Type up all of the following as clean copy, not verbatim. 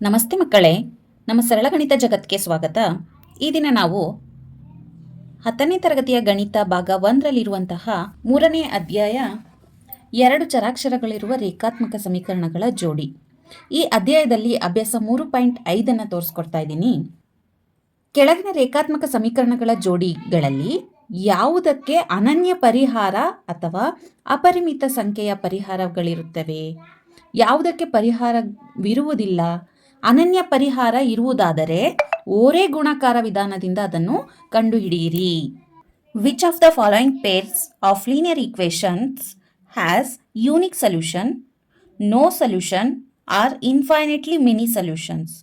ನಮಸ್ತೆ ಮಕ್ಕಳೇ, ನಮ್ಮ ಸರಳ ಗಣಿತ ಜಗತ್ತಿಗೆ ಸ್ವಾಗತ. ಈ ದಿನ ನಾವು 10ನೇ ತರಗತಿಯ ಗಣಿತ ಭಾಗ 1ರಲ್ಲಿರುವಂತಹ 3ನೇ ಅಧ್ಯಾಯ 2 ಚರಾಕ್ಷರಗಳಿರುವ ರೇಖಾತ್ಮಕ ಸಮೀಕರಣಗಳ ಜೋಡಿ. ಈ ಅಧ್ಯಾಯದಲ್ಲಿ ಅಭ್ಯಾಸ 3.5 ತೋರಿಸ್ಕೊಡ್ತಾ ಇದ್ದೀನಿ. ಕೆಳಗಿನ ರೇಖಾತ್ಮಕ ಸಮೀಕರಣಗಳ ಜೋಡಿಗಳಲ್ಲಿ ಯಾವುದಕ್ಕೆ ಅನನ್ಯ ಪರಿಹಾರ ಅಥವಾ ಅಪರಿಮಿತ ಸಂಖ್ಯೆಯ ಪರಿಹಾರಗಳಿರುತ್ತವೆ? ಯಾವುದಕ್ಕೆ ಪರಿಹಾರವಿರುವುದಿಲ್ಲ? ಅನನ್ಯ ಪರಿಹಾರ ಇರುವುದಾದರೆ ಓರೆ ಗುಣಾಕಾರ ವಿಧಾನದಿಂದ ಅದನ್ನು ಕಂಡುಹಿಡಿಯಿರಿ. Which of the following pairs of linear equations has unique solution, no solution or infinitely many solutions?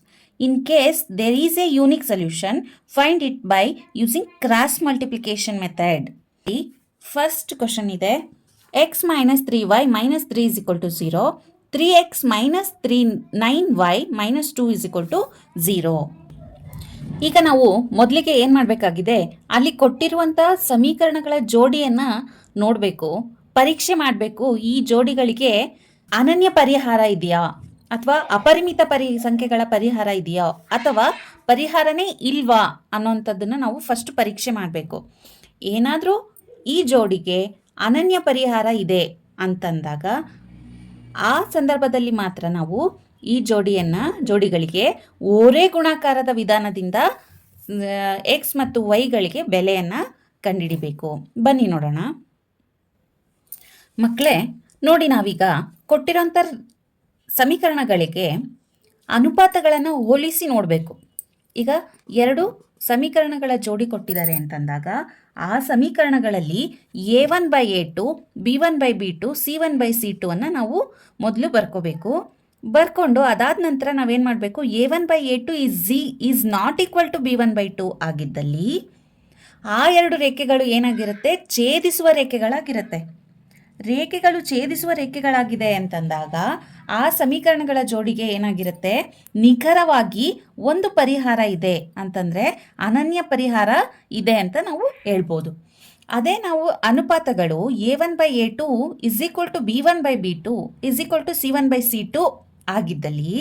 In case there is a unique solution, find it by using cross multiplication method. First question ಇದೆ, x minus 3y minus 3 is equal to 0. 3x minus 9y minus 2 is equal to 0. ಈಗ ನಾವು ಮೊದಲಿಗೆ ಏನು ಮಾಡಬೇಕಾಗಿದೆ, ಅಲ್ಲಿ ಕೊಟ್ಟಿರುವಂಥ ಸಮೀಕರಣಗಳ ಜೋಡಿಯನ್ನು ನೋಡಬೇಕು, ಪರೀಕ್ಷೆ ಮಾಡಬೇಕು. ಈ ಜೋಡಿಗಳಿಗೆ ಅನನ್ಯ ಪರಿಹಾರ ಇದೆಯಾ ಅಥವಾ ಅಪರಿಮಿತ ಸಂಖ್ಯೆಗಳ ಪರಿಹಾರ ಇದೆಯಾ ಅಥವಾ ಪರಿಹಾರನೇ ಇಲ್ವಾ ಅನ್ನೋಂಥದ್ದನ್ನು ನಾವು ಫಸ್ಟ್ ಪರೀಕ್ಷೆ ಮಾಡಬೇಕು. ಏನಾದರೂ ಈ ಜೋಡಿಗೆ ಅನನ್ಯ ಪರಿಹಾರ ಇದೆ ಅಂತಂದಾಗ ಆ ಸಂದರ್ಭದಲ್ಲಿ ಮಾತ್ರ ನಾವು ಈ ಜೋಡಿಗಳಿಗೆ ಓರೆ ಗುಣಾಕಾರದ ವಿಧಾನದಿಂದ ಎಕ್ಸ್ ಮತ್ತು ವೈಗಳಿಗೆ ಬೆಲೆಯನ್ನು ಕಂಡುಹಿಡಿಬೇಕು. ಬನ್ನಿ ನೋಡೋಣ ಮಕ್ಕಳೇ. ನೋಡಿ, ನಾವೀಗ ಕೊಟ್ಟಿರೋಂಥ ಸಮೀಕರಣಗಳಿಗೆ ಅನುಪಾತಗಳನ್ನು ಹೋಲಿಸಿ ನೋಡಬೇಕು. ಈಗ 2 ಸಮೀಕರಣಗಳ ಜೋಡಿ ಕೊಟ್ಟಿದ್ದಾರೆ ಅಂತಂದಾಗ ಆ ಸಮೀಕರಣಗಳಲ್ಲಿ a1/a2, b1/b2, c1/c2 ಅನ್ನು ನಾವು ಮೊದಲು ಬರ್ಕೋಬೇಕು. ಬರ್ಕೊಂಡು ಅದಾದ ನಂತರ ನಾವೇನು ಮಾಡಬೇಕು, a1/a2 is not equal to b1/2 ಆಗಿದ್ದಲ್ಲಿ ಆ 2 ರೇಖೆಗಳು ಏನಾಗಿರುತ್ತೆ, ಛೇದಿಸುವ ರೇಖೆಗಳಾಗಿರುತ್ತೆ. ರೇಖೆಗಳು ಛೇದಿಸುವ ರೇಖೆಗಳಾಗಿದೆ ಅಂತಂದಾಗ ಆ ಸಮೀಕರಣಗಳ ಜೋಡಿಗೆ ಏನಾಗಿರುತ್ತೆ, ನಿಖರವಾಗಿ ಒಂದು ಪರಿಹಾರ ಇದೆ ಅಂತಂದರೆ ಅನನ್ಯ ಪರಿಹಾರ ಇದೆ ಅಂತ ನಾವು ಹೇಳ್ಬೋದು. ಅದೇ ನಾವು ಅನುಪಾತಗಳು a1/a2 is equal to b1/b2 is equal to c1/c2 ಆಗಿದ್ದಲ್ಲಿ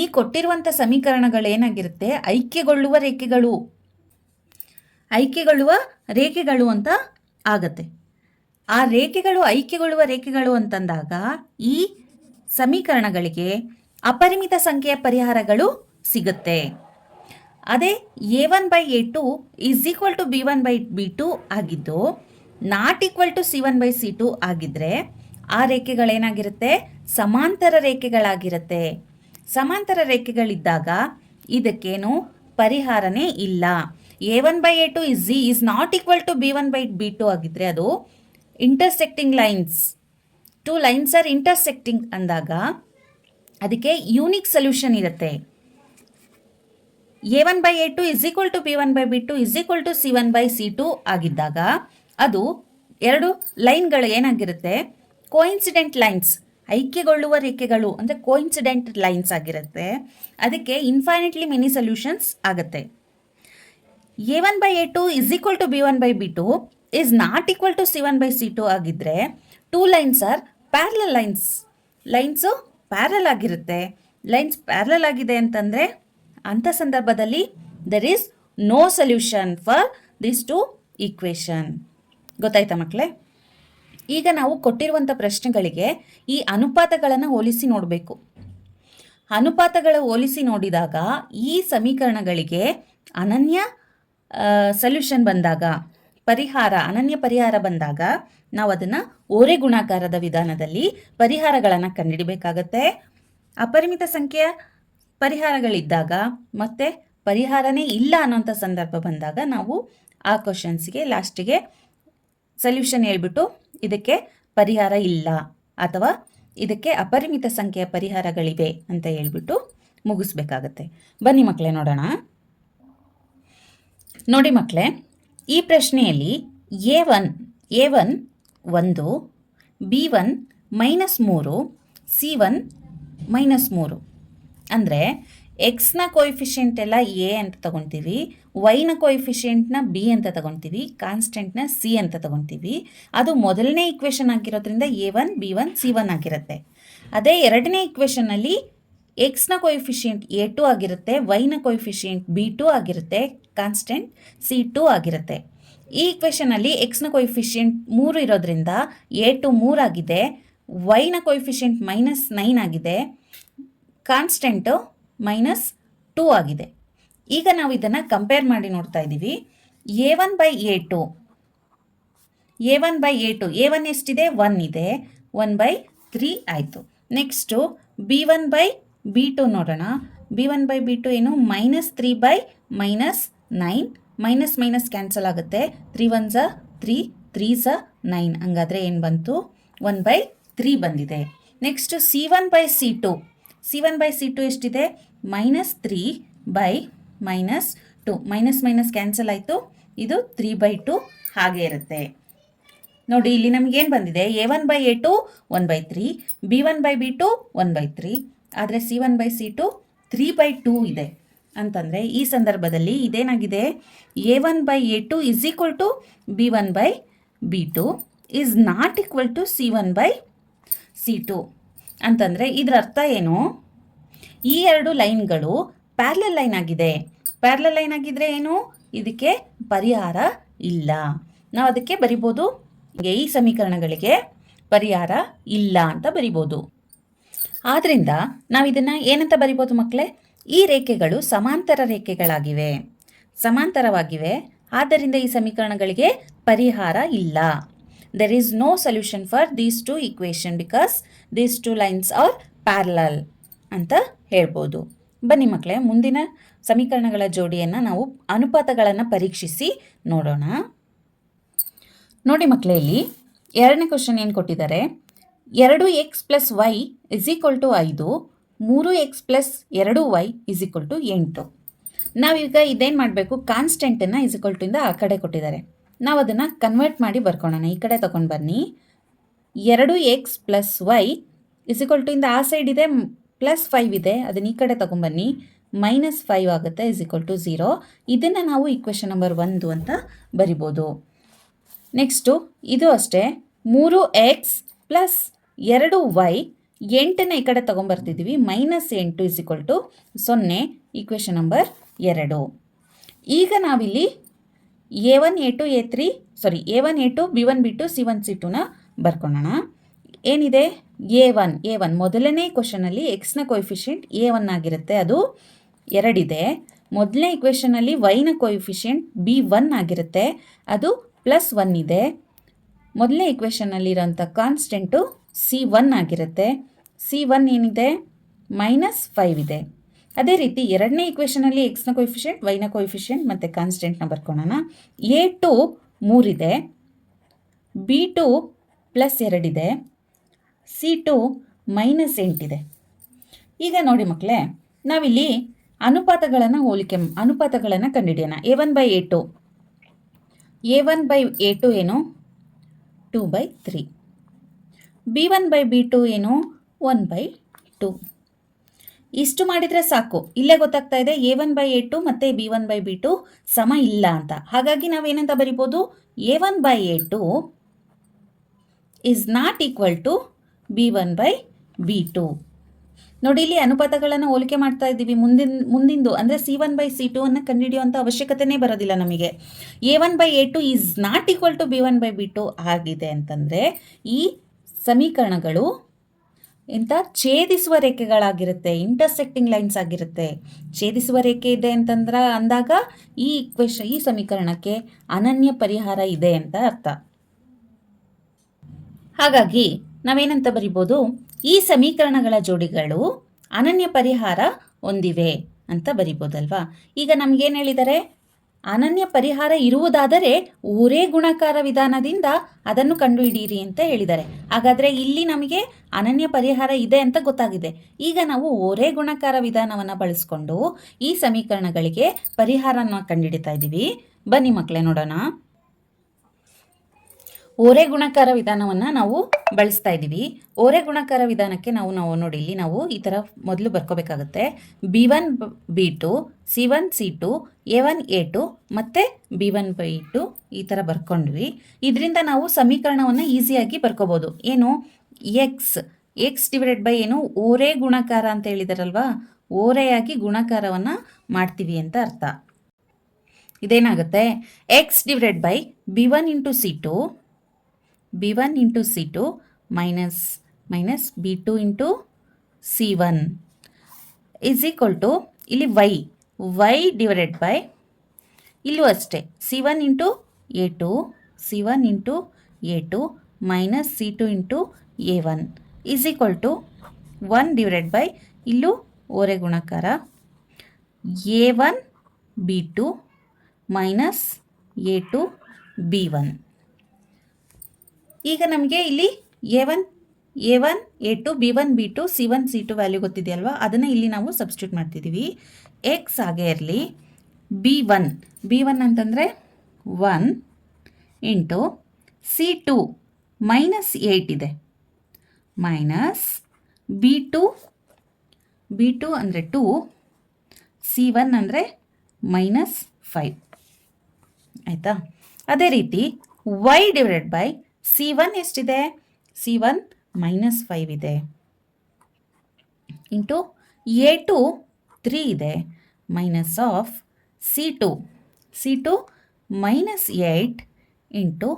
ಈ ಕೊಟ್ಟಿರುವಂಥ ಸಮೀಕರಣಗಳು ಏನಾಗಿರುತ್ತೆ, ಐಕ್ಯಗೊಳ್ಳುವ ರೇಖೆಗಳು ಅಂತ ಆಗತ್ತೆ. ಆ ರೇಖೆಗಳು ಐಕ್ಯಗೊಳ್ಳುವ ರೇಖೆಗಳು ಅಂತಂದಾಗ ಈ ಸಮೀಕರಣಗಳಿಗೆ ಅಪರಿಮಿತ ಸಂಖ್ಯೆಯ ಪರಿಹಾರಗಳು ಸಿಗುತ್ತೆ. ಅದೇ a1/a2 is equal to b1/b2 ಆಗಿದ್ದು ನಾಟ್ ಈಕ್ವಲ್ ಟು c1/c2 ಆಗಿದ್ದರೆ ಆ ರೇಖೆಗಳೇನಾಗಿರುತ್ತೆ, ಸಮಾಂತರ ರೇಖೆಗಳಾಗಿರುತ್ತೆ. ಸಮಾಂತರ ರೇಖೆಗಳಿದ್ದಾಗ ಇದಕ್ಕೇನು ಪರಿಹಾರನೇ ಇಲ್ಲ. a1/a2 is not equal to b1/b2 ಆಗಿದ್ದರೆ ಅದು intersecting lines, 2 lines are intersecting ಅಂದಾಗ ಅದಕ್ಕೆ ಯೂನಿಕ್ ಸೊಲ್ಯೂಷನ್ ಇರುತ್ತೆ. a1/a2 is equal to b1/b2 is equal to c1/c2 ಆಗಿದ್ದಾಗ ಅದು 2 ಲೈನ್ಗಳು ಏನಾಗಿರುತ್ತೆ, ಕೋಇನ್ಸಿಡೆಂಟ್ ಲೈನ್ಸ್, ಐಕ್ಯಗೊಳ್ಳುವ ರೇಖೆಗಳು ಅಂದರೆ ಕೋಇನ್ಸಿಡೆಂಟ್ ಲೈನ್ಸ್ ಆಗಿರುತ್ತೆ. ಅದಕ್ಕೆ ಇನ್ಫೈನೈಟ್ಲಿ ಮೆನಿ ಸೊಲ್ಯೂಷನ್ಸ್ ಆಗುತ್ತೆ. a1/a2 is equal to b1/b2 is not equal to c1/c2 ಆಗಿದ್ದರೆ 2 lines are parallel lines parallel ಆಗಿರುತ್ತೆ. ಲೈನ್ಸ್ ಪ್ಯಾರಲಲ್ ಆಗಿದೆ ಅಂತಂದರೆ ಅಂಥ ಸಂದರ್ಭದಲ್ಲಿ there is no solution for this 2 equation. ಗೊತ್ತಾಯ್ತಾ ಮಕ್ಕಳೇ? ಈಗ ನಾವು ಕೊಟ್ಟಿರುವಂಥ ಪ್ರಶ್ನೆಗಳಿಗೆ ಈ ಅನುಪಾತಗಳನ್ನು ಹೋಲಿಸಿ ನೋಡಬೇಕು. ಅನುಪಾತಗಳ ಹೋಲಿಸಿ ನೋಡಿದಾಗ ಈ ಸಮೀಕರಣಗಳಿಗೆ ಅನನ್ಯ ಸೊಲ್ಯೂಷನ್ ಬಂದಾಗ, ಅನನ್ಯ ಪರಿಹಾರ ಬಂದಾಗ ನಾವು ಅದನ್ನು ಓರೆ ಗುಣಾಕಾರದ ವಿಧಾನದಲ್ಲಿ ಪರಿಹಾರಗಳನ್ನು ಕಂಡುಹಿಡಬೇಕಾಗತ್ತೆ. ಅಪರಿಮಿತ ಸಂಖ್ಯೆಯ ಪರಿಹಾರಗಳಿದ್ದಾಗ ಮತ್ತು ಪರಿಹಾರನೇ ಇಲ್ಲ ಅನ್ನೋಂಥ ಸಂದರ್ಭ ಬಂದಾಗ ನಾವು ಆ ಕ್ವಶನ್ಸ್ಗೆ ಲಾಸ್ಟಿಗೆ ಸೊಲ್ಯೂಷನ್ ಹೇಳ್ಬಿಟ್ಟು ಇದಕ್ಕೆ ಪರಿಹಾರ ಇಲ್ಲ ಅಥವಾ ಇದಕ್ಕೆ ಅಪರಿಮಿತ ಸಂಖ್ಯೆಯ ಪರಿಹಾರಗಳಿವೆ ಅಂತ ಹೇಳ್ಬಿಟ್ಟು ಮುಗಿಸ್ಬೇಕಾಗತ್ತೆ. ಬನ್ನಿ ಮಕ್ಕಳೇ ನೋಡೋಣ. ನೋಡಿ ಮಕ್ಕಳೇ, ಈ ಪ್ರಶ್ನೆಯಲ್ಲಿ a1 1, b1 -3, c1 -3 ಅಂದರೆ ಎಕ್ಸ್ನ ಕೋಎಫಿಷಿಯೆಂಟ್ ಎಲ್ಲ ಎ ಅಂತ ತಗೊತೀವಿ, ವೈನ ಕೋಎಫಿಷಿಯೆಂಟ್ನ ಬಿ ಅಂತ ತಗೊತೀವಿ, ಕಾನ್ಸ್ಟೆಂಟ್ನ ಸಿ ಅಂತ ತಗೊತೀವಿ. ಅದು ಮೊದಲನೇ ಈಕ್ವೇಷನ್ ಆಗಿರೋದ್ರಿಂದ a1 b1 c1 ಆಗಿರುತ್ತೆ. ಅದೇ ಎರಡನೇ ಈಕ್ವೇಷನ್ನಲ್ಲಿ ಎಕ್ಸ್ನ ಕೊಯಿಫಿಷಿಯೆಂಟ್ A2 ಆಗಿರುತ್ತೆ, ವೈನ ಕೊಯಿಫಿಷಿಯೆಂಟ್ B2 ಆಗಿರುತ್ತೆ, ಕಾನ್ಸ್ಟೆಂಟ್ C2 ಆಗಿರುತ್ತೆ. ಈ ಇಕ್ವೇಷನಲ್ಲಿ ಎಕ್ಸ್ನ ಕೊಯಿಫಿಷಿಯೆಂಟ್ 3 ಇರೋದ್ರಿಂದ A2 3 ಆಗಿದೆ, ವೈನ ಕೊಯಿಫಿಷಿಯೆಂಟ್ -9 ಆಗಿದೆ, ಕಾನ್ಸ್ಟೆಂಟು -2 ಆಗಿದೆ. ಈಗ ನಾವು ಇದನ್ನು ಕಂಪೇರ್ ಮಾಡಿ ನೋಡ್ತಾ ಇದ್ದೀವಿ. A1/A2 A1 ಎಷ್ಟಿದೆ? 1 ಇದೆ, 1/3 ಆಯಿತು. ನೆಕ್ಸ್ಟು B1/B2 ನೋಡೋಣ. B1/B2 ಏನು? -3/-9, ಮೈನಸ್ ಕ್ಯಾನ್ಸಲ್ ಆಗುತ್ತೆ. 3 1s 3, 3s 9, ಹಂಗಾದರೆ ಏನು ಬಂತು? 1/3 ಬಂದಿದೆ. ನೆಕ್ಸ್ಟು C1/C2 ಎಷ್ಟಿದೆ? -3/-2, ಮೈನಸ್ ಕ್ಯಾನ್ಸಲ್ ಆಯಿತು, ಇದು 3/2 ಹಾಗೆ ಇರುತ್ತೆ. ನೋಡಿ ಇಲ್ಲಿ ನಮಗೇನು ಬಂದಿದೆ? A1/A2 1/3, B1/B2 1/3, ಆದರೆ C1/C2 3/2 ಇದೆ. ಅಂತಂದರೆ ಈ ಸಂದರ್ಭದಲ್ಲಿ ಇದೇನಾಗಿದೆ? A1/A2 = B1/B2 is not equal to C1/C2. ಅಂತಂದರೆ ಇದರ ಅರ್ಥ ಏನು? ಈ ಎರಡು ಲೈನ್ಗಳು ಪ್ಯಾರಲಲ್ ಲೈನ್ ಆಗಿದೆ. ಪ್ಯಾರಲಲ್ ಲೈನ್ ಆಗಿದ್ರೆ ಏನು? ಇದಕ್ಕೆ ಪರಿಹಾರ ಇಲ್ಲ. ನಾವು ಅದಕ್ಕೆ ಬರಿಬೋದು, ಈ ಸಮೀಕರಣಗಳಿಗೆ ಪರಿಹಾರ ಇಲ್ಲ ಅಂತ ಬರಿಬೋದು. ಆದ್ದರಿಂದ ನಾವು ಇದನ್ನು ಏನಂತ ಬರಿಬೋದು ಮಕ್ಕಳೇ? ಈ ರೇಖೆಗಳು ಸಮಾಂತರ ರೇಖೆಗಳಾಗಿವೆ, ಸಮಾಂತರವಾಗಿವೆ, ಆದ್ದರಿಂದ ಈ ಸಮೀಕರಣಗಳಿಗೆ ಪರಿಹಾರ ಇಲ್ಲ. There is no solution for these two equation because these two lines are parallel ಅಂತ ಹೇಳ್ಬೋದು. ಬನ್ನಿ ಮಕ್ಕಳೇ, ಮುಂದಿನ ಸಮೀಕರಣಗಳ ಜೋಡಿಯನ್ನು ನಾವು ಅನುಪಾತಗಳನ್ನು ಪರೀಕ್ಷಿಸಿ ನೋಡೋಣ. ನೋಡಿ ಮಕ್ಕಳೇ, ಇಲ್ಲಿ ಎರಡನೇ ಕ್ವಶನ್ ಏನು ಕೊಟ್ಟಿದ್ದಾರೆ? 2x + y = 5, 3x + 2y = 8. ನಾವೀಗ ಇದೇನು ಮಾಡಬೇಕು? ಕಾನ್ಸ್ಟೆಂಟನ್ನು ಇಂದ ಆ ಕಡೆ ಕೊಟ್ಟಿದ್ದಾರೆ, ನಾವು ಅದನ್ನು ಕನ್ವರ್ಟ್ ಮಾಡಿ ಬರ್ಕೊಳ್ಳೋಣ. ಈ ಕಡೆ ತಗೊಂಡು ಬನ್ನಿ. 2x + y ಇಂದ ಆ ಸೈಡ್ ಇದೆ, +5 ಇದೆ, ಅದನ್ನ ಈ ಕಡೆ ತಗೊಂಡ್ಬನ್ನಿ, -5 ಆಗುತ್ತೆ, = 0. ಇದನ್ನು ನಾವು ಈಕ್ವೇಷನ್ ನಂಬರ್ 1 ಅಂತ ಬರಿಬೋದು. ನೆಕ್ಸ್ಟು ಇದು ಅಷ್ಟೇ, 3x + 2y, 8ನ ಈ ಕಡೆ ತೊಗೊಂಬರ್ತಿದ್ದೀವಿ, -8 = 0, ಈಕ್ವೇಷನ್ ನಂಬರ್ 2. ಈಗ ನಾವಿಲ್ಲಿ A1 A2 B1 B2 C1 C2ನ ಬರ್ಕೊಳ್ಳೋಣ. ಏನಿದೆ? A1 ಮೊದಲನೇ ಕ್ವಶನಲ್ಲಿ ಎಕ್ಸ್ನ ಕೊಯಿಫಿಷಿಯೆಂಟ್ A1 ಆಗಿರುತ್ತೆ, ಅದು 2 ಇದೆ. ಮೊದಲನೇ ಇಕ್ವೇಷನಲ್ಲಿ ವೈನ ಕೊಯಿಫಿಷಿಯೆಂಟ್ B1 ಆಗಿರುತ್ತೆ, ಅದು +1 ಇದೆ. ಮೊದಲನೇ ಇಕ್ವೇಷನ್ನಲ್ಲಿರೋಂಥ ಕಾನ್ಸ್ಟೆಂಟು C1 ಆಗಿರುತ್ತೆ, C1 ಏನಿದೆ? -5 ಇದೆ. ಅದೇ ರೀತಿ ಎರಡನೇ ಇಕ್ವೇಷನಲ್ಲಿ ಎಕ್ಸ್ನ ಕೊಯಿಫಿಷಿಯೆಂಟ್, ವೈನ ಕೊಯಿಫಿಷಿಯೆಂಟ್ ಮತ್ತು ಕಾನ್ಸ್ಟೆಂಟ್ನ ಬರ್ಕೊಳ್ಳೋಣ. A2 3 ಇದೆ, B2 +2 ಇದೆ, C2 -8 ಇದೆ. ಈಗ ನೋಡಿ ಮಕ್ಕಳೇ, ನಾವಿಲ್ಲಿ ಅನುಪಾತಗಳನ್ನು ಕಂಡುಹಿಡಿಯೋಣ. A1/A2 ಏನು? 2/3. B1/B2 ಏನು? 1/2. ಇಷ್ಟು ಮಾಡಿದರೆ ಸಾಕು. ಇಲ್ಲೇ ಗೊತ್ತಾಗ್ತಾ ಇದೆ A1/A2 ಮತ್ತು B1/B2 ಸಮ ಇಲ್ಲ ಅಂತ. ಹಾಗಾಗಿ ನಾವೇನಂತ ಬರಿಬೋದು? A1/A2 is not equal to B1/B2. ನೋಡಿ, ಇಲ್ಲಿ ಅನುಪಾತಗಳನ್ನು ಹೋಲಿಕೆ ಮಾಡ್ತಾ ಇದ್ದೀವಿ. ಮುಂದಿಂದು ಅಂದರೆ C1/C2 ಅನ್ನು ಕಂಡುಹಿಡಿಯುವಂಥ ಅವಶ್ಯಕತೆನೇ ಬರೋದಿಲ್ಲ ನಮಗೆ. A1/A2 is not equal to B1/B2 ಆಗಿದೆ ಅಂತಂದರೆ ಈ ಸಮೀಕರಣಗಳು ಛೇದಿಸುವ ರೇಖೆಗಳಾಗಿರುತ್ತೆ, ಇಂಟರ್ಸೆಕ್ಟಿಂಗ್ ಲೈನ್ಸ್ ಆಗಿರುತ್ತೆ. ಛೇದಿಸುವ ರೇಖೆ ಇದೆ ಅಂದಾಗ ಈ ಸಮೀಕರಣಕ್ಕೆ ಅನನ್ಯ ಪರಿಹಾರ ಇದೆ ಅಂತ ಅರ್ಥ. ಹಾಗಾಗಿ ನಾವೇನಂತ ಬರಿಬೋದು? ಈ ಸಮೀಕರಣಗಳ ಜೋಡಿಗಳು ಅನನ್ಯ ಪರಿಹಾರ ಹೊಂದಿವೆ ಅಂತ ಬರಿಬೋದಲ್ವಾ. ಈಗ ನಮಗೇನು ಹೇಳಿದ್ದಾರೆ? ಅನನ್ಯ ಪರಿಹಾರ ಇರುವುದಾದರೆ ಓರೇ ಗುಣಾಕಾರ ವಿಧಾನದಿಂದ ಅದನ್ನು ಕಂಡುಹಿಡಿಯಿರಿ ಅಂತ ಹೇಳಿದ್ದಾರೆ. ಹಾಗಾದರೆ ಇಲ್ಲಿ ನಮಗೆ ಅನನ್ಯ ಪರಿಹಾರ ಇದೆ ಅಂತ ಗೊತ್ತಾಗಿದೆ. ಈಗ ನಾವು ಓರೇ ಗುಣಾಕಾರ ವಿಧಾನವನ್ನು ಬಳಸ್ಕೊಂಡು ಈ ಸಮೀಕರಣಗಳಿಗೆ ಪರಿಹಾರನ ಕಂಡುಹಿಡಿತಾ ಇದ್ದೀವಿ. ಬನ್ನಿ ಮಕ್ಕಳೇ ನೋಡೋಣ. ಓರೇ ಗುಣಾಕಾರ ವಿಧಾನವನ್ನು ನಾವು ಬಳಸ್ತಾ ಇದ್ದೀವಿ. ಓರೇ ಗುಣಾಕಾರ ವಿಧಾನಕ್ಕೆ ನಾವು ನೋಡಿ ಇಲ್ಲಿ ನಾವು ಈ ಥರ ಮೊದಲು ಬರ್ಕೋಬೇಕಾಗುತ್ತೆ. B1 B2 C1 C2 A1 A2 ಮತ್ತು B1/2 ಈ ಥರ ಬರ್ಕೊಂಡ್ವಿ. ಇದರಿಂದ ನಾವು ಸಮೀಕರಣವನ್ನು ಈಸಿಯಾಗಿ ಬರ್ಕೋಬೋದು. ಏನು? x ಎಕ್ಸ್ ಡಿವೈಡೆಡ್ ಬೈ ಏನು, ಓರೆ ಗುಣಾಕಾರ ಅಂತ ಹೇಳಿದಾರಲ್ವಾ, ಓರೆಯಾಗಿ ಗುಣಾಕಾರವನ್ನು ಮಾಡ್ತೀವಿ ಅಂತ ಅರ್ಥ. ಇದೇನಾಗುತ್ತೆ, x divided by b1 into c2 minus b2 into c1 is equal to ಇಲ್ಲಿ y ಡಿವೈಡೆಡ್ ಬೈ ಇಲ್ಲೂ ಅಷ್ಟೇ c1 into a2 minus c2 into a1 is equal to 1 divided by ಇಲ್ಲೂ ಓರೆ ಗುಣಾಕಾರ a1 b2 minus a2 b1. ಈಗ ನಮಗೆ ಇಲ್ಲಿ a1 a2 b1 b2 c1 c2 value ಗೊತ್ತಿದೆಯಲ್ವಾ, ಅದನ್ನು ಇಲ್ಲಿ ನಾವು ಸಬ್ಸ್ಟಿಟ್ಯೂಟ್ ಮಾಡ್ತಿದ್ದೀವಿ. ಎಕ್ಸ್ ಹಾಗೆ ಇರಲಿ, b1 ಅಂತಂದರೆ 1 ಇಂಟು c2 ಮೈನಸ್ 8 ಇದೆ, ಮೈನಸ್ b2 ಅಂದರೆ 2, c1 ಅಂದರೆ ಮೈನಸ್ 5. ಆಯಿತಾ? ಅದೇ ರೀತಿ y ಡಿವೈಡೆಡ್ ಬೈ c1 ಎಷ್ಟಿದೆ, c1 ಮೈನಸ್ 5 ಇದೆ, ಇಂಟು a2 3 ಇದೆ, minus of c2 minus 8 into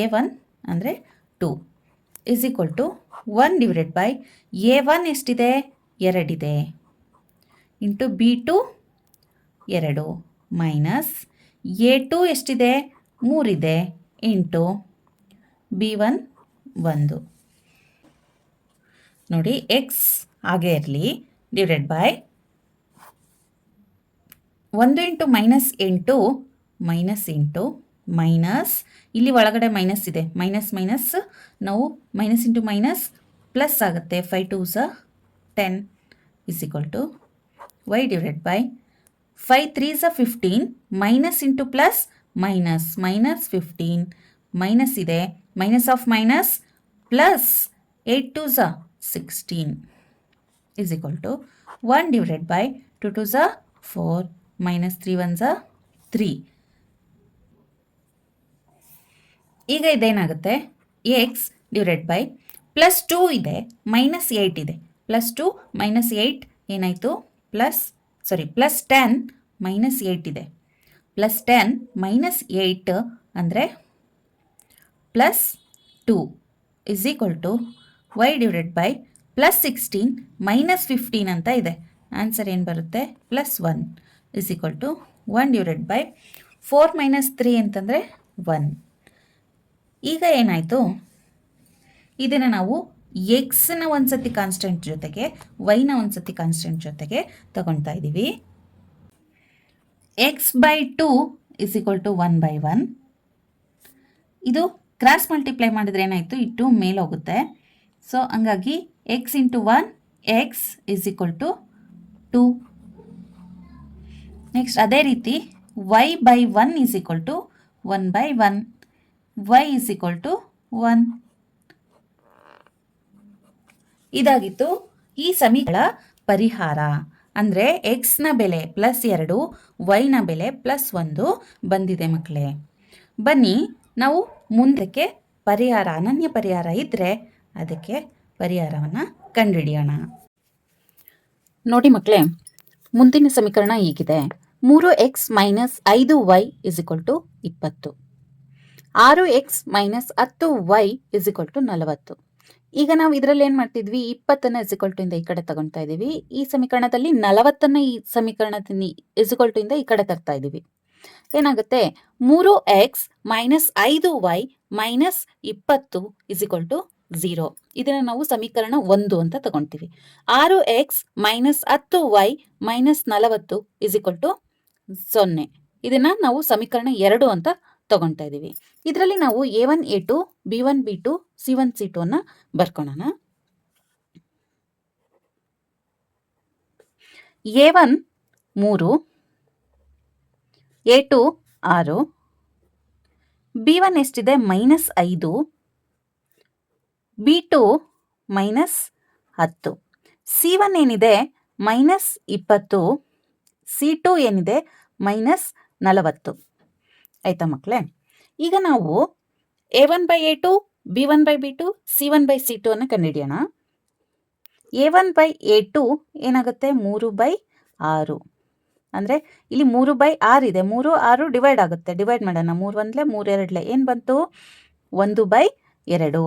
a1 ಅಂದರೆ 2 is equal to 1 divided by a1 ಎಷ್ಟಿದೆ, 2 ಇದೆ, ಇಂಟು b2 2 ಮೈನಸ್ a2 ಎಷ್ಟಿದೆ, 3 ಇದೆ, ಇಂಟು b1 1. ನೋಡಿ, ಎಕ್ಸ್ ಹಾಗೆ ಇರಲಿ, divided by 1 into minus 8 minus ಇಲ್ಲಿ ಒಳಗಡೆ ಮೈನಸ್ ಇದೆ, ಮೈನಸ್ ನಾವು ಮೈನಸ್ ಇಂಟು ಮೈನಸ್ ಪ್ಲಸ್ ಆಗುತ್ತೆ, 5 2s 10 is equal to y divided by 5 3s 15 minus into plus minus 15 minus ಇದೆ, minus of minus plus 8 2s 16 is equal to 1 divided by 2 2s 4 minus 3 1s 3. ಈಗ ಇದೇನಾಗುತ್ತೆ, x divided by plus 2 ಇದೆ, minus 8 ಇದೆ, plus 2 minus 8 ಏನಾಯಿತು, plus 10 minus 8 ಇದೆ, plus 10 minus 8 ಅಂದರೆ plus 2 is equal to y divided by plus 16 minus 15 ಅಂತ ಇದೆ. Answer ಏನು ಬರುತ್ತೆ, plus 1 is equal to 1 divided by 4 minus 3 ಅಂತಂದರೆ 1. ಈಗ ಏನಾಯಿತು, ಇದನ್ನು ನಾವು ಎಕ್ಸ್ನ ಒಂದು ಸತಿ ಕಾನ್ಸ್ಟೆಂಟ್ ಜೊತೆಗೆ ವೈನ ಒಂದು ಸತಿ ಕಾನ್ಸ್ಟೆಂಟ್ ಜೊತೆಗೆ ತಗೊಳ್ತಾ ಇದ್ದೀವಿ. X by 2 is equal to 1 by 1. ಇದು ಕ್ರಾಸ್ ಮಲ್ಟಿಪ್ಲೈ ಮಾಡಿದರೆ ಏನಾಯಿತು, ಈ 2 ಮೇಲೆ ಹೋಗುತ್ತೆ. ಸೊ ಹಂಗಾಗಿ x into 1 x is equal to 2. Next ಅದೇ ರೀತಿ y by 1 is equal to 1 by 1, y is equal to 1. ಇದಾಗಿತ್ತು ಈ ಸಮೀಕರಣ ಪರಿಹಾರ. ಅಂದರೆ ಎಕ್ಸ್ನ ಬೆಲೆ ಪ್ಲಸ್ 2, ವೈನ ಬೆಲೆ ಪ್ಲಸ್ 1 ಬಂದಿದೆ ಮಕ್ಕಳೇ. ಬನ್ನಿ ನಾವು ಮುಂದಕ್ಕೆ ಪರಿಹಾರ, ಅನನ್ಯ ಪರಿಹಾರ ಇದ್ದರೆ ಅದಕ್ಕೆ ಪರಿಹಾರವನ್ನು ಕಂಡುಹಿಡಿಯೋಣ. ನೋಡಿ ಮಕ್ಕಳೇ, ಮುಂದಿನ ಸಮೀಕರಣ ಹೀಗಿದೆ. 3x minus 5y is equal to 20, 6x minus 10y is equal to 40. ಈಗ ನಾವು ಇದರಲ್ಲಿ ಏನು ಮಾಡ್ತಿದ್ವಿ, 20 ಇಸ್ ಈಕ್ವಲ್ ಟು ಇಂದ ಈ ಕಡೆ ತಗೊಳ್ತಾ ಇದ್ದೀವಿ. ಈ ಸಮೀಕರಣದಲ್ಲಿ 40 ಈ ಸಮೀಕರಣದಲ್ಲಿ ಇಸ್ ಈಕ್ವಲ್ ಟು ಇಂದ ಈ ಕಡೆ ತರ್ತಾ ಇದ್ದೀವಿ. ಏನಾಗುತ್ತೆ, 3x minus 5y minus 20 is equal to 0. ಇದನ್ನು ನಾವು ಸಮೀಕರಣ 1 ಅಂತ ತಗೊಳ್ತೀವಿ. 6x minus 10y minus 40 is equal to 0. ಇದನ್ನು ನಾವು ಸಮೀಕರಣ 2 ಅಂತ ತಗೊಳ್ತಾ ಇದ್ದೀವಿ. ಇದರಲ್ಲಿ ನಾವು a1 a2 b1 b2 c1 c2 ಅನ್ನು ಬರ್ಕೊಳ್ಳೋಣ. a1 3, a2 6, b1 ಎಷ್ಟಿದೆ ಮೈನಸ್ 5, b2 ಮೈನಸ್ 10, c1 ಏನಿದೆ ಮೈನಸ್ 20, c2 ಏನಿದೆ ಮೈನಸ್ 40. ಆಯಿತಾ ಮಕ್ಕಳೇ? ಈಗ ನಾವು a1 by a2 b1 by b2 c1 by c2 ಅನ್ನು ಕಂಡುಹಿಡಿಯೋಣ. A1/A2 ಏನಾಗುತ್ತೆ 3/6. ಅಂದರೆ ಇಲ್ಲಿ 3/6 ಇದೆ. 3 6 ಡಿವೈಡ್ ಆಗುತ್ತೆ. ಡಿವೈಡ್ ಮಾಡೋಣ. 3 1 3 2 ಏನು ಬಂತು 1/2.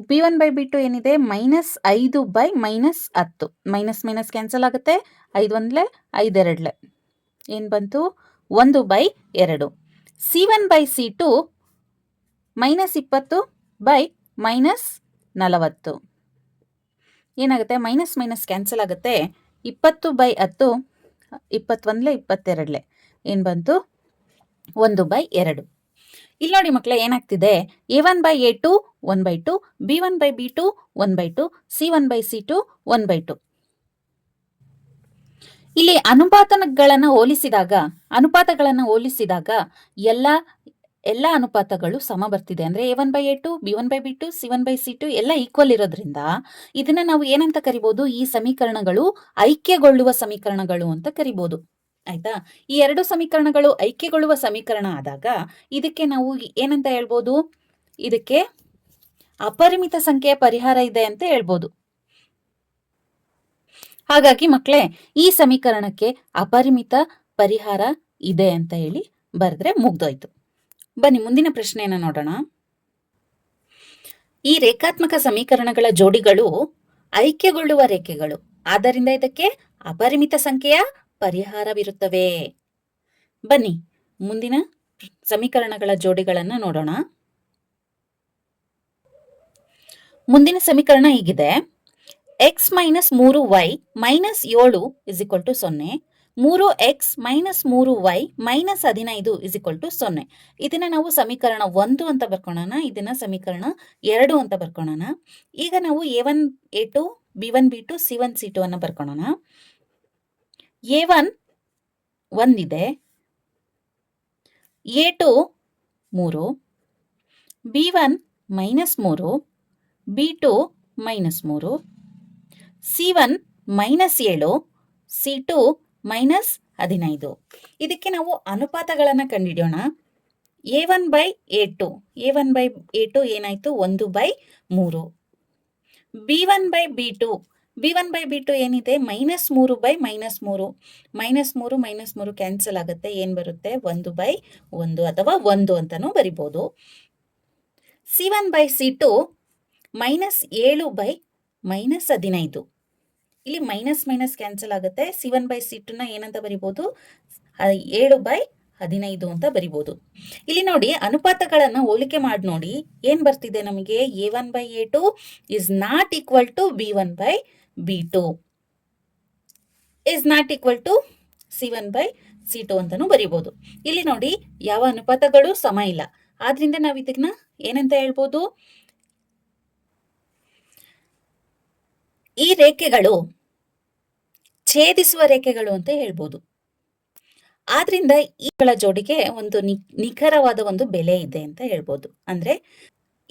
B1/B2 ಏನಿದೆ -5/-10. ಮೈನಸ್ ಕ್ಯಾನ್ಸಲ್ ಆಗುತ್ತೆ. 5 1 5 2 ಏನು ಬಂತು 1/2. C1/C2 -20/-40 ಏನಾಗುತ್ತೆ ಮೈನಸ್ ಕ್ಯಾನ್ಸಲ್ ಆಗುತ್ತೆ. 20/10 21 22 ಏನು ಬಂತು 1/2. ಇಲ್ಲಿ ನೋಡಿ ಮಕ್ಕಳೇ ಏನಾಗ್ತಿದೆ A1/A2 1/2, B1/B2 1/2, C1/C2 1/2. ಇಲ್ಲಿ ಅನುಪಾತಗಳನ್ನು ಹೋಲಿಸಿದಾಗ ಎಲ್ಲ ಅನುಪಾತಗಳು ಸಮ ಬರ್ತಿದೆ. ಅಂದರೆ A1/A2, B1/B2, C1/C2 ಎಲ್ಲ ಈಕ್ವಲ್ ಇರೋದ್ರಿಂದ ಇದನ್ನ ನಾವು ಏನಂತ ಕರಿಬಹುದು, ಈ ಸಮೀಕರಣಗಳು ಐಕ್ಯಗೊಳ್ಳುವ ಸಮೀಕರಣಗಳು ಅಂತ ಕರಿಬಹುದು. ಆಯ್ತಾ? ಈ ಎರಡು ಸಮೀಕರಣಗಳು ಐಕ್ಯಗೊಳ್ಳುವ ಸಮೀಕರಣ ಆದಾಗ ಇದಕ್ಕೆ ನಾವು ಏನಂತ ಹೇಳ್ಬೋದು, ಇದಕ್ಕೆ ಅಪರಿಮಿತ ಸಂಖ್ಯೆಯ ಪರಿಹಾರ ಇದೆ ಅಂತ ಹೇಳ್ಬೋದು. ಹಾಗಾಗಿ ಮಕ್ಕಳೇ ಈ ಸಮೀಕರಣಕ್ಕೆ ಅಪರಿಮಿತ ಪರಿಹಾರ ಇದೆ ಅಂತ ಹೇಳಿ ಬರೆದ್ರೆ ಮುಗ್ದೋಯ್ತು. ಬನ್ನಿ ಮುಂದಿನ ಪ್ರಶ್ನೆಯನ್ನು ನೋಡೋಣ. ಈ ರೇಖಾತ್ಮಕ ಸಮೀಕರಣಗಳ ಜೋಡಿಗಳು ಐಕ್ಯಗೊಳ್ಳುವ ರೇಖೆಗಳು, ಆದ್ದರಿಂದ ಇದಕ್ಕೆ ಅಪರಿಮಿತ ಸಂಖ್ಯೆಯ ಪರಿಹಾರವಿರುತ್ತವೆ. ಬನ್ನಿ ಮುಂದಿನ ಸಮೀಕರಣಗಳ ಜೋಡಿಗಳನ್ನು ನೋಡೋಣ. ಮುಂದಿನ ಸಮೀಕರಣ ಹೀಗಿದೆ: x - 3y - 7 = 0, 3x - 3y - 15 = 0. ಇದನ್ನ ನಾವು ಸಮೀಕರಣ 1 ಅಂತ ಬರ್ಕೊಳ್ಳೋಣ. ಇದನ್ನ ಸಮೀಕರಣ 2 ಅಂತ ಬರ್ಕೊಳ್ಳೋಣ. ಈಗ ನಾವು A1 A2 B1 B2 C1 C2 ಅನ್ನು ಬರ್ಕೊಳ್ಳೋಣ. A1 1 ಇದೆ, A2 3, B1 -3, B2 -3, C1 -7, C2 -15. ಇದಕ್ಕೆ ನಾವು ಅನುಪಾತಗಳನ್ನು ಕಂಡುಹಿಡಿಯೋಣ. A1/A2 ಏನಾಯ್ತು 1/3. B1/B2 ಏನಿದೆ -3/-3, -3 ಕ್ಯಾನ್ಸಲ್ ಆಗುತ್ತೆ. ಏನು ಬರುತ್ತೆ 1/1 ಅಥವಾ 1 ಅಂತಾನೂ ಬರಿಬೋದು. C1/C2 -7/-15. ಇಲ್ಲಿ ಮೈನಸ್ ಕ್ಯಾನ್ಸಲ್ ಆಗುತ್ತೆ. C1/C2 ಏನಂತ ಬರಿಬೋದು 7/15 ಅಂತ ಬರಿಬೋದು. ಇಲ್ಲಿ ನೋಡಿ ಅನುಪಾತಗಳನ್ನು ಹೋಲಿಕೆ ಮಾಡಿ ನೋಡಿ ಏನ್ ಬರ್ತಿದೆ ನಮಗೆ. A1/A2 is not equal to B1/B2 is not equal to C1/C2 ಅಂತಾನೂ ಬರಿಬೋದು. ಇಲ್ಲಿ ನೋಡಿ ಯಾವ ಅನುಪಾತಗಳು ಸಮ ಇಲ್ಲ, ಆದ್ರಿಂದ ನಾವು ಇದನ್ನ ಏನಂತ ಹೇಳ್ಬೋದು, ಈ ರೇಖೆಗಳು ಛೇದಿಸುವ ರೇಖೆಗಳು ಅಂತ ಹೇಳ್ಬೋದು. ಆದ್ರಿಂದ ಈಗಳ ಜೋಡಿಗೆ ಒಂದು ನಿಖರವಾದ ಒಂದು ಬೆಲೆ ಇದೆ ಅಂತ ಹೇಳ್ಬೋದು. ಅಂದ್ರೆ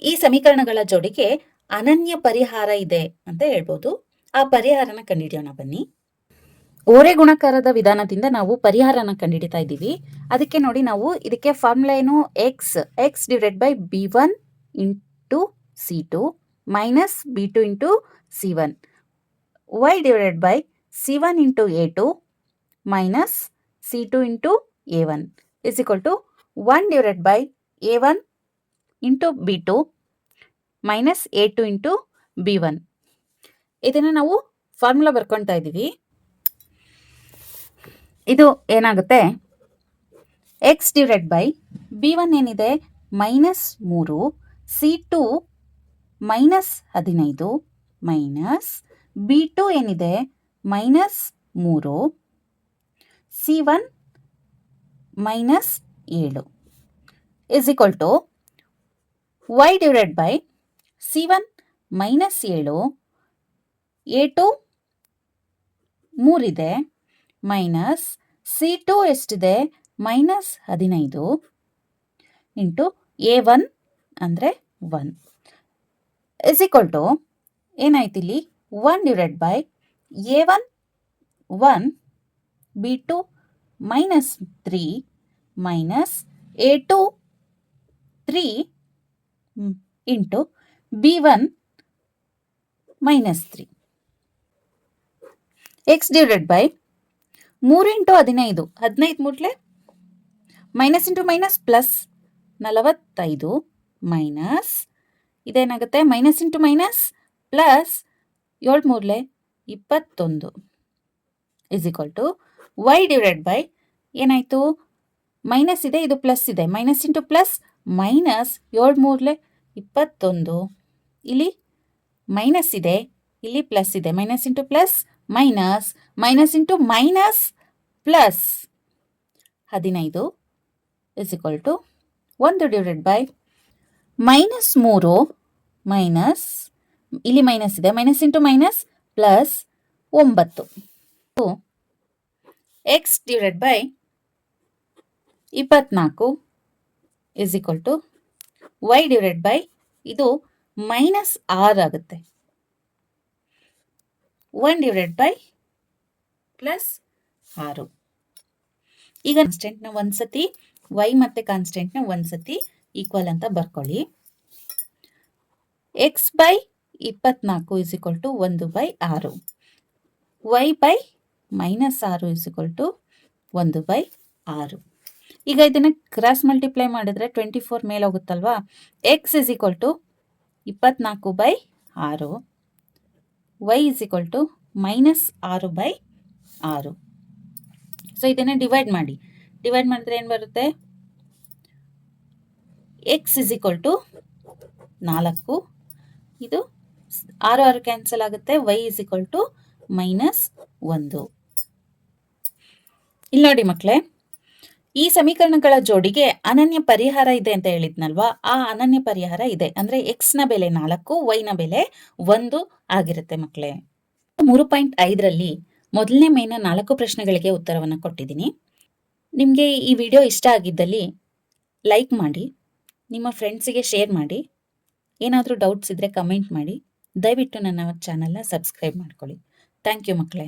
ಈ ಸಮೀಕರಣಗಳ ಜೋಡಿಗೆ ಅನನ್ಯ ಪರಿಹಾರ ಇದೆ ಅಂತ ಹೇಳ್ಬೋದು. ಆ ಪರಿಹಾರನ ಕಂಡುಹಿಡಿಯೋಣ ಬನ್ನಿ. ಓರೆ ಗುಣಾಕಾರದ ವಿಧಾನದಿಂದ ನಾವು ಪರಿಹಾರನ ಕಂಡುಹಿಡಿತಾ ಇದ್ದೀವಿ. ಅದಕ್ಕೆ ನೋಡಿ ನಾವು ಇದಕ್ಕೆ ಫಾರ್ಮುಲಾ ಏನು, x / B1 × C2 - B2 × C1, y / C1 × A2 - C2 × A1 = 1 / A1 × B2 - A2 × B1. ಇದನ್ನು ನಾವು ಫಾರ್ಮುಲಾ ಬರ್ಕೊಳ್ತಾ ಇದ್ದೀವಿ. ಇದು ಏನಾಗುತ್ತೆ, x / B1 ಏನಿದೆ -3, C2 -15 B2 ಏನಿದೆ -3, C1 -7 = y / C1 -7, A2 3 ಇದೆ ಮೈನಸ್ C2 ಎಷ್ಟಿದೆ -15 ಇಂಟು A1 ಅಂದರೆ 1 = ಏನಾಯ್ತು ಇಲ್ಲಿ 1 / A1 1, B2 -3 - A2 3 into b1 -3. x divided by 3 × 15, 15 ಮೂಡ್ಲೆ minus into minus plus 45 minus ಇದೇನಾಗುತ್ತೆ ಮೈನಸ್ ಇಂಟು ಮೈನಸ್ ಪ್ಲಸ್ 7 ಮೂಡ್ಲೆ 21 is equal to y divided by ಏನಾಯಿತು minus ಇದೆ ಇದು ಪ್ಲಸ್ ಇದೆ ಮೈನಸ್ ಇಂಟು ಪ್ಲಸ್ ಮೈನಸ್ 7 ಮೂಡ್ಲೆ 21 ಇಲ್ಲಿ ಮೈನಸ್ ಇದೆ ಇಲ್ಲಿ ಪ್ಲಸ್ ಇದೆ minus into plus minus minus into minus plus 15 is equal to 1 divided by -3 minus ಇಲ್ಲಿ ಮೈನಸ್ ಇದೆ minus into minus plus 9 x divided by 24 is equal to y divided by ಇದು -6 ಆಗುತ್ತೆ 1 divided by plus 6. ಈಗ ಕಾನ್ಸ್ಟೆಂಟ್ನ ಒಂದ್ಸತಿ y ಮತ್ತೆ ಕಾನ್ಸ್ಟೆಂಟ್ನ ಒಂದ್ಸತಿ equal ಅಂತ ಬರ್ಕೊಳ್ಳಿ. x by 24 is equal to 1/6, y by -6 is equal to 1/6. ಈಗ ಇದನ್ನ ಕ್ರಾಸ್ ಮಲ್ಟಿಪ್ಲೈ ಮಾಡಿದ್ರೆ 24 ಮೇಲೆ ಹೋಗುತ್ತಲ್ವಾ. x is equal to 24/6, y is equal to -6/6. So ಇದನ್ನ ಡಿವೈಡ್ ಮಾಡಿದ್ರೆ ಏನು ಬರುತ್ತೆ x ಇಸ್ ಈಕ್ವಲ್ ಟು 4, ಇದು 6 ಕ್ಯಾನ್ಸಲ್ ಆಗುತ್ತೆ, y ಇಸ್ ಈಕ್ವಲ್ ಟು -1. ಇಲ್ಲಿ ನೋಡಿ ಮಕ್ಕಳೇ, ಈ ಸಮೀಕರಣಗಳ ಜೋಡಿಗೆ ಅನನ್ಯ ಪರಿಹಾರ ಇದೆ ಅಂತ ಹೇಳಿದ್ನಲ್ವಾ, ಆ ಅನನ್ಯ ಪರಿಹಾರ ಇದೆ. ಅಂದ್ರೆ x ನ ಬೆಲೆ 4, y ನ ಬೆಲೆ 1 ಆಗಿರುತ್ತೆ ಮಕ್ಕಳೇ. 3.5ರಲ್ಲಿ ಮೊದಲನೇ ಮೇನ 4 ಪ್ರಶ್ನೆಗಳಿಗೆ ಉತ್ತರವನ್ನು ಕೊಟ್ಟಿದ್ದೀನಿ. ನಿಮಗೆ ಈ ವಿಡಿಯೋ ಇಷ್ಟ ಆಗಿದ್ದಲ್ಲಿ ಲೈಕ್ ಮಾಡಿ, ನಿಮ್ಮ ಫ್ರೆಂಡ್ಸಿಗೆ ಶೇರ್ ಮಾಡಿ. ಏನಾದರೂ ಡೌಟ್ಸ್ ಇದ್ದರೆ ಕಮೆಂಟ್ ಮಾಡಿ. ದಯವಿಟ್ಟು ನನ್ನ ಚಾನಲ್ನ ಸಬ್ಸ್ಕ್ರೈಬ್ ಮಾಡ್ಕೊಳ್ಳಿ. ಥ್ಯಾಂಕ್ ಯು ಮಕ್ಕಳೇ.